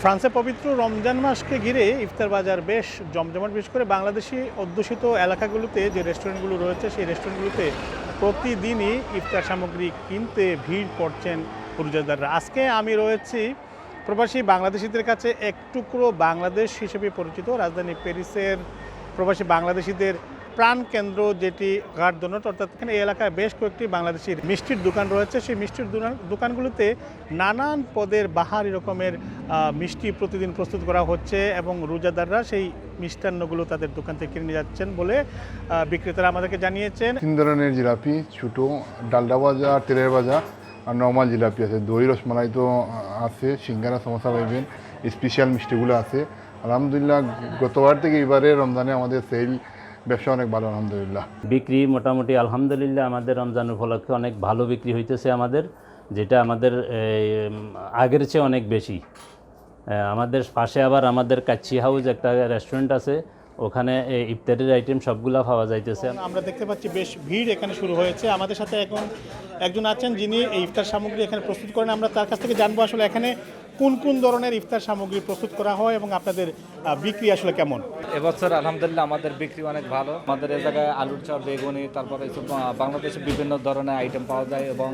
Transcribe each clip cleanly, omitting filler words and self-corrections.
ফ্রান্সে পবিত্র রমজান মাসকে ঘিরে ইফতার বাজার বেশ জমজমাট। বিশেষ করে বাংলাদেশি অধ্যুষিত এলাকাগুলোতে যে রেস্টুরেন্টগুলো রয়েছে সেই রেস্টুরেন্টগুলোতে প্রতিদিনই ইফতার সামগ্রী কিনতে ভিড় করছেন রোজাদাররা। আজকে আমি রয়েছি প্রবাসী বাংলাদেশিদের কাছে এক টুকরো বাংলাদেশ হিসেবে পরিচিত রাজধানী প্যারিসের প্রবাসী বাংলাদেশিদের প্রাণকেন্দ্র, যেটি গার্ড দোনট, অর্থাৎ এখানে এই এলাকায় বেশ কয়েকটি বাংলাদেশির মিষ্টির দোকান রয়েছে। সেই মিষ্টির দোকানগুলোতে নানান পদের বাহারি রকমের মিষ্টি প্রতিদিন প্রস্তুত করা হচ্ছে এবং রোজাদাররা সেই মিষ্টান্নগুলো তাদের দোকান থেকে কিনে নিয়ে যাচ্ছেন বলে বিক্রেতারা আমাদেরকে জানিয়েছেন। 3 ধরনের জিলাপি, ছোটো ডালডা ভাজা, তেলের ভাজা আর নর্মাল জিলাপি আছে, দই রসমালাই তো আছে, সিঙ্গারা সমোসা পাইবেন, স্পেশাল মিষ্টিগুলো আছে। আলহামদুলিল্লাহ গতবার থেকে এবারে রমজানে আমাদের সেল ব্যবসা অনেক ভালো আলহামদুলিল্লাহ। বিক্রি মোটামুটি আলহামদুলিল্লাহ আমাদের রমজান উপলক্ষে অনেক ভালো বিক্রি হইতেছে আমাদের, যেটা আমাদের আগের চেয়ে অনেক বেশি। আমাদের পাশে আবার আমাদের কাচ্চি হাউস একটা রেস্টুরেন্ট আছে, ওখানে ইফতারের আইটেম সবগুলা পাওয়া যাইতেছে। আমরা দেখতে পাচ্ছি বেশ ভিড় এখানে শুরু হয়েছে। আমাদের সাথে এখন একজন আছেন যিনি এই ইফতার সামগ্রী এখানে প্রস্তুত করেন। আমরা তার কাছ থেকে জানবো আসলে এখানে কোন কোন ধরনের ইফতার সামগ্রী প্রস্তুত করা হয় এবং আপনাদের বিক্রি আসলে কেমন। এবছর আলহামদুলিল্লাহ আমাদের বিক্রি অনেক ভালো। আমাদের এই জায়গায় আলুর চপ, বেগুনি, তারপরে বাংলাদেশে বিভিন্ন ধরনের আইটেম পাওয়া যায় এবং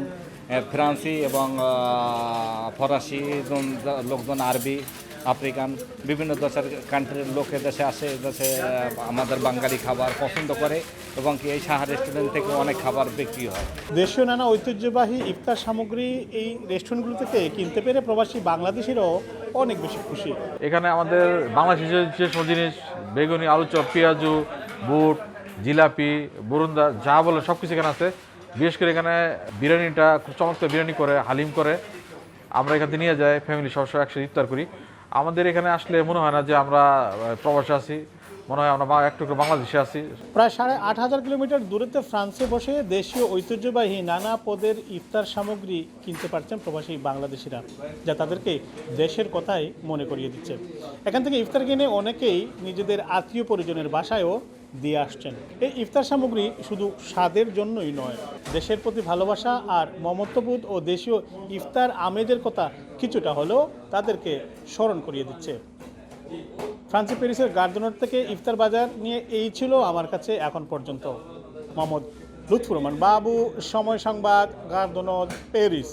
ফ্রান্সি এবং ফরাসি লোকজন, আরবি, আফ্রিকান বিভিন্ন দেশের কান্ট্রির লোক এদেশে আসে, এদেশে আমাদের বাঙালি খাবার পছন্দ করে এবং কি এই সাহা রেস্টুরেন্ট থেকে অনেক খাবার বিক্রি হয়। দেশীয় নানা ঐতিহ্যবাহী ইফতার সামগ্রী এই রেস্টুরেন্টগুলো থেকে কিনতে পেরে প্রবাসী বাংলাদেশিরাও অনেক বেশি খুশি। এখানে আমাদের বাংলাদেশের যে সব জিনিস, বেগুনি, আলু চপ, পেঁয়াজু, বুট, জিলাপি, বুরুন্দা, যা বলে সব কিছু এখানে আছে। বিশেষ করে এখানে বিরিয়ানিটা খুব চমৎকার বিরিয়ানি করে, হালিম করে। আমরা এখান থেকে নিয়ে যাই, ফ্যামিলি সবসময় একসাথে ইফতার করি। আমাদের এখানে আসলে মনে হয় না যে আমরা প্রবাসে আছি, মনে হয় আমরা একটু বাংলাদেশে আছি। প্রায় 8,500 কিলোমিটার দূরত্বে ফ্রান্সে বসে দেশীয় ঐতিহ্যবাহী নানা পদের ইফতার সামগ্রী কিনতে পারছেন প্রবাসী বাংলাদেশিরা, যা তাদেরকে দেশের কথাই মনে করিয়ে দিচ্ছে। এখান থেকে ইফতার কিনে অনেকেই নিজেদের আত্মীয় পরিজনের বাসায়ও দিয়ে আসছেন। এই ইফতার সামগ্রী শুধু স্বাদের জন্যই নয়, দেশের প্রতি ভালোবাসা আর মমত্ববোধ ও দেশীয় ইফতার আমেজের কথা কিছুটা হলেও তাদেরকে স্মরণ করিয়ে দিচ্ছে। ফ্রান্সে প্যারিসের গার্ড দোনট থেকে ইফতার বাজার নিয়ে এই ছিল আমার কাছে এখন পর্যন্ত। মোহাম্মদ লুৎফুর রহমান বাবু, সময় সংবাদ, গার্ড দোনট, প্যারিস।